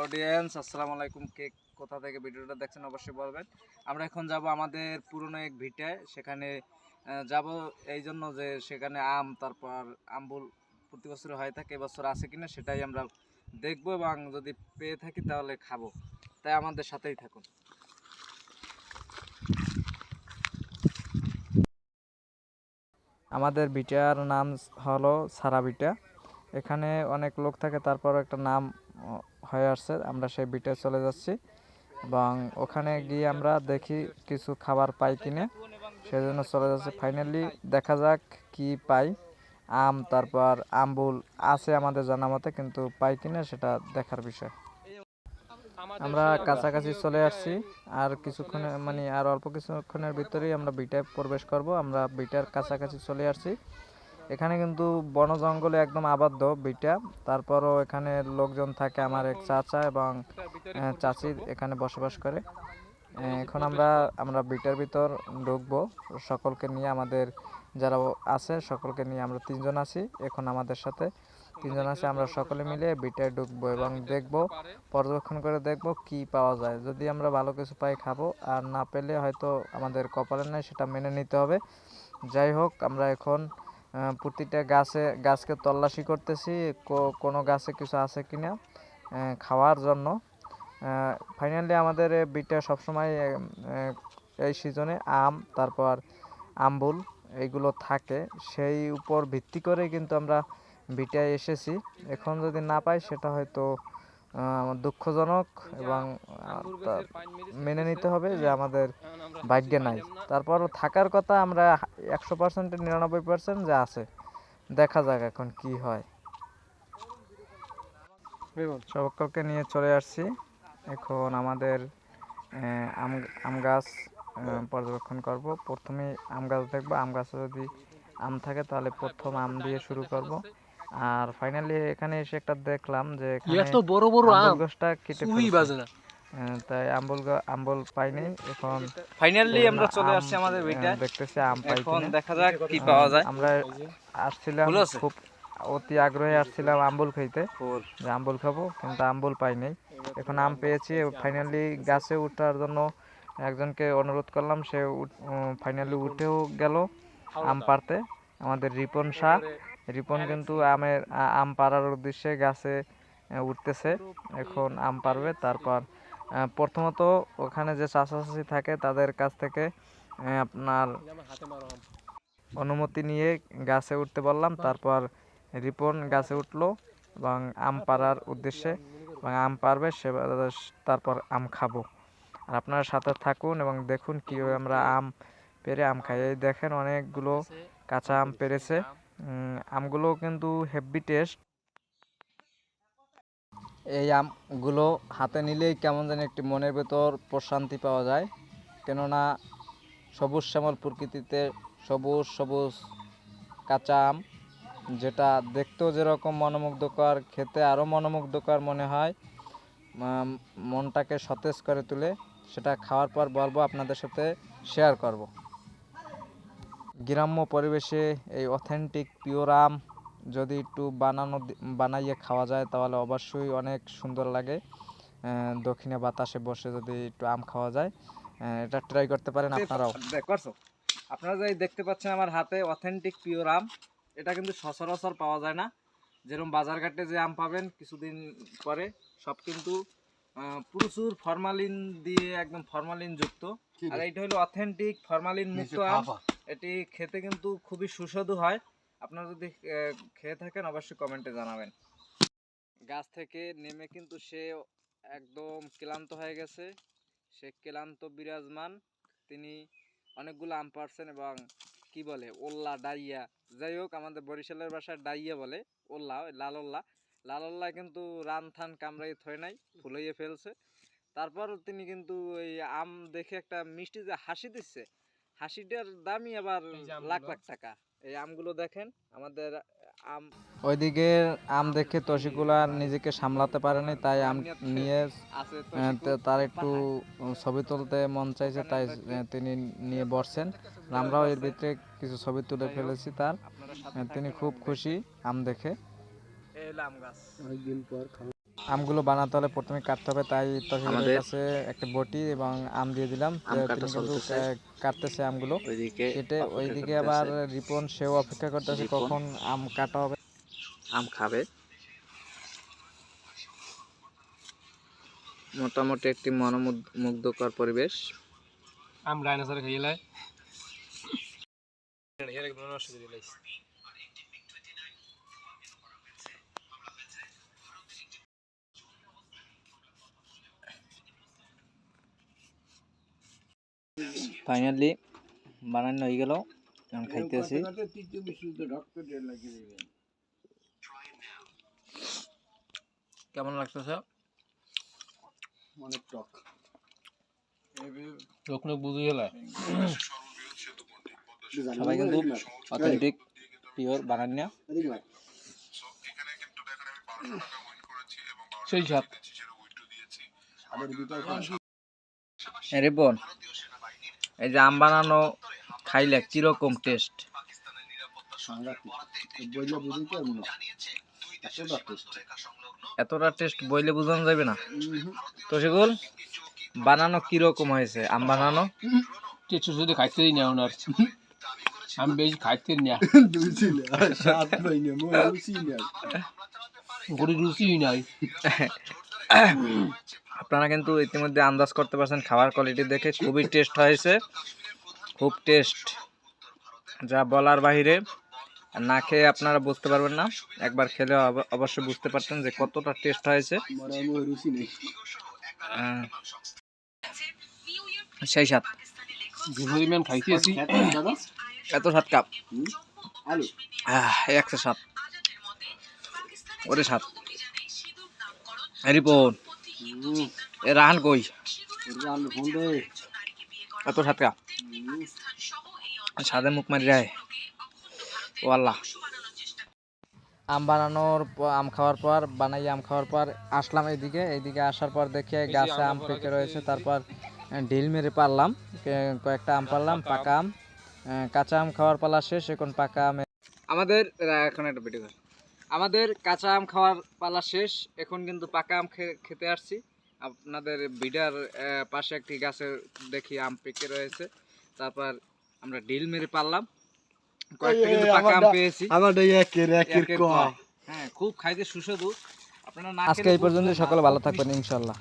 Audience আসসালামু আলাইকুম। কে কোথা থেকে ভিডিওটা দেখছেন অবশ্যই বলবেন। আমরা এখন যাব আমাদের পুরনো এক ভিটায়, সেখানে যাব এই জন্য যে সেখানে তারপর আম্বুল প্রতি বছর হয়ে থাকে, এবছর আছে কিনা সেটাই আমরা দেখব এবং যদি পেয়ে থাকি তাহলে খাবো। তাই আমাদের সাথেই থাকুন। আমাদের ভিটার নাম হলো সারা ভিটা। এখানে অনেক লোক থাকে, তারপর একটা নাম হয়ে আসছে। আমরা সেই ভিটায় চলে যাচ্ছি এবং ওখানে গিয়ে আমরা দেখি কিছু খাবার পাই কিনে, সেজন্য চলে যাচ্ছে। ফাইনালি দেখা যাক কি পাই। তারপর আম্বুল আছে আমাদের জানা মতে, কিন্তু পাই কিনা সেটা দেখার বিষয়। আমরা কাছাকাছি চলে আসছি, আর কিছুক্ষণে আর অল্প কিছুক্ষণের ভিতরেই আমরা বিটায় প্রবেশ করব। আমরা বিটার কাছাকাছি চলে আসছি। এখানে কিন্তু বন জঙ্গলে একদম আবদ্ধ বিটা, তারপরও এখানে লোকজন থাকে। আমার এক চাচা এবং চাচি এখানে বসবাস করে। এখন আমরা বিটার ভিতর ঢুকবো সকলকে নিয়ে। আমাদের যারা আছে সকলকে নিয়ে আমরা তিনজন আছি এখন, আমাদের সাথে তিনজন আছে। আমরা সকলে মিলে বিটায় ঢুকবো এবং দেখবো, পর্যবেক্ষণ করে দেখবো কি পাওয়া যায়। যদি আমরা ভালো কিছু পাই খাবো, আর না পেলে হয়তো আমাদের কপালে নাই, সেটা মেনে নিতে হবে। যাই হোক, আমরা এখন প্রতিটা গাছকে তল্লাশি করতেছি, কোনো গাছে কিছু আছে কিনা খাওয়ার জন্য। ফাইনালি আমাদের বিটা সবসময় এই সিজনে তারপর আম্বুল এইগুলো থাকে, সেই উপর ভিত্তি করে কিন্তু আমরা বিটায় এসেছি। এখন যদি না পাই সেটা হয়তো দুঃখজনক, এবং মেনে নিতে হবে যে আমাদের ভাগ্যে নাই। তারপর থাকার কথা আমরা 100%, 99% যে আছে। দেখা যাক এখন কি হয়। সকলকে নিয়ে চলে আসছি। এখন আমাদের আম গাছ পর্যবেক্ষণ করব। প্রথমে আম গাছ দেখবো, আম গাছে যদি আম থাকে তাহলে প্রথম আম দিয়ে শুরু করব। আর ফাইনালি এখানে এসে একটা দেখলাম যে এত বড় বড় আম গাছটা কেটে ফেলেছে, তাই আম্বুল পাইনি। এখন ফাইনালি আমরা চলে আসছি আমাদের ভিটায়, দেখতেছি আম পাই কিনা। এখন দেখা যাক কি পাওয়া যায়। আমরা আসছিলাম খুব অতি আগ্রহে আসছিলাম আম্বুল খাইতে, যে আম্বুল খাবো, কিন্তু আম্বুল পাইনি। এখন আম পেয়েছি। ফাইনালি গাছে উঠার জন্য একজনকে অনুরোধ করলাম, সে ফাইনালি উঠেও গেল আম পাড়তে। আমাদের রিপন শাহ, রিপন কিন্তু আম পাড়ার উদ্দেশ্যে গাছে উঠতেছে, এখন আম পারবে। তারপর প্রথমত ওখানে যে চাচা চাচি থাকে তাদের কাছ থেকে আপনার অনুমতি নিয়ে গাছে উঠতে বললাম। তারপর রিপন গাছে উঠলো এবং আম পাড়ার উদ্দেশ্যে, এবং আম পারবে সে, তারপর আম খাবো। আর আপনারা সাথে থাকুন এবং দেখুন কীভাবে আমরা আম পেরে আম খাই। এই দেখেন অনেকগুলো কাঁচা আম পেরেছে। আমগুলো কিন্তু হেভি টেস্ট। এই আমগুলো হাতে নিলেই কেমন যেন একটি মনের ভেতর প্রশান্তি পাওয়া যায়, কেননা সবুজ শ্যামল প্রকৃতিতে সবুজ সবুজ কাঁচা আম, যেটা দেখতেও যেরকম মনোমুগ্ধকর, খেতে আরও মনোমুগ্ধকর মনে হয়, মনটাকে সতেজ করে তোলে। সেটা খাওয়ার পর বলবো, আপনাদের সাথে শেয়ার করব। গ্রাম্য পরিবেশে এই অথেন্টিক পিওর আম যদি একটু বানাইয়ে খাওয়া যায় তাহলে অবশ্যই অনেক সুন্দর লাগে। দক্ষিণে বাতাসে বসে যদি একটু আম খাওয়া যায়, এটা ট্রাই করতে পারেন আপনারাও। আপনারা যাই দেখতে পাচ্ছেন আমার হাতে অথেন্টিক পিওর আম, এটা কিন্তু সচরাচর পাওয়া যায় না। যেরকম বাজারঘাটে যে আম পাবেন কিছুদিন পরে, সব কিন্তু প্রচুর ফরমালিন দিয়ে, একদম ফরমালিন যুক্ত। আর এইটা হলো অথেন্টিক ফরমালিন মুক্ত আম। এটি খেতে কিন্তু খুবই সুস্বাদু হয়। আপনারা যদি খেয়ে থাকেন অবশ্যই কমেন্টে জানাবেন। গাছ থেকে নেমে কিন্তু সে একদম ক্লান্ত হয়ে গেছে, সে ক্লান্ত বিরাজমান। তিনি অনেকগুলো আম পাড়ছেন এবং কি বলে ওল্লা ডাইয়া, যাই হোক আমাদের বরিশালের ভাষায় ডাইয়া বলে, ওল্লা লালল্লা কিন্তু রান থান কামড়াই থয় নাই, ফুলাইয়ে ফেলছে। তারপর তিনি কিন্তু ওই আম দেখে একটা মিষ্টি যে হাসি দিচ্ছে, হাসিটার দামই আবার লাখ লাখ টাকা। এই আমগুলো দেখেন আমাদের আম। ওইদিকে আম দেখে তশিকুলা নিজেকে সামলাতে পারেনি, তাই আম নিয়ে তার একটু ছবি তুলতে মন চাইছে, তাই তিনি নিয়ে বসছেন। আমরাও এর ভিতরে কিছু ছবি তুলে ফেলেছি তার। তিনি খুব খুশি আম দেখে। আমগুলো বানাতে হলে প্রথমে কাটতে হবে, তাই তোশিদের কাছে একটা বটি এবং আম দিয়ে দিলাম। তিনি কিন্তু কাটতেছে আমগুলো কেটে। ওইদিকে আবার রিপন সেও অপেক্ষা করতেছে কখন আম কাটা হবে, আম খাবে। মোটামুটি একটি মনোমুগ্ধকর পরিবেশ। আম ডাইনোসর খেয়ে ফাইনালি বানানো হয়ে গেল, এখন খাইতেছি। কেমন লাগতেছে? অনেক টক লোক বুঝে গেল। সবাই কিন্তু অথেন্টিক পিওর বানানিয়া সেই সাথ। রিপন, এই যে আম বানানো খাইলে কিরকম টেস্ট? এতটা টেস্ট বইলে বোঝানো যাবে না। তো সেগুল বানানো কিরকম হয়েছে? আম বানানো টেস্ট শুধু খাইতেই না ওনার, আমি বেশি খাইতে না, গরুর রুচিই নাই। আপনারা কিন্তু ইতিমধ্যে আন্দাজ করতে পারছেন খাবার কোয়ালিটি দেখে, খুবই টেস্ট হয়েছে, খুব টেস্ট, যা বলার বাহিরে। না খেয়ে আপনারা বুঝতে পারবেন না, একবার খেলে অবশ্যই বুঝতে পারতেন যে কতটা টেস্ট হয়েছে। সেই সাত খাইতেছি এত 7 কাপ 107 ওরে 7। রিপন এ রাহান কই? এত 7 কাপ সাদে মুখ মারি যায়। ও আল্লাহ। আম বানানোর আম খাওয়ার পর আম খাওয়ার পর আসলাম এইদিকে আসার পর দেখে গাছে আম পেকে রয়েছে। তারপর ঢিল মেরে পারলাম, কয়েকটা আম পারলাম, পাকা আম। কাঁচা আম খাওয়ার পালা শেষ, এখন পাকা আম। আমাদের এখন একটা ভিডিও, আমাদের কাঁচা আম খাওয়ার পালা শেষ, এখন কিন্তু পাকা আম খেতে আসছি। আপনাদের ভিডার পাশে একটি গাছে দেখি আম পেকে রয়েছে। তারপর আমরা ঢিল মেরে পারলাম, কয়েকটা কিন্তু পাকা আম পেয়েছি। হ্যাঁ, খুব খাইতে সুস্বাদু। আপনারা আজকে এই পর্যন্ত, সকলে ভালো থাকবেন ইনশাআল্লাহ।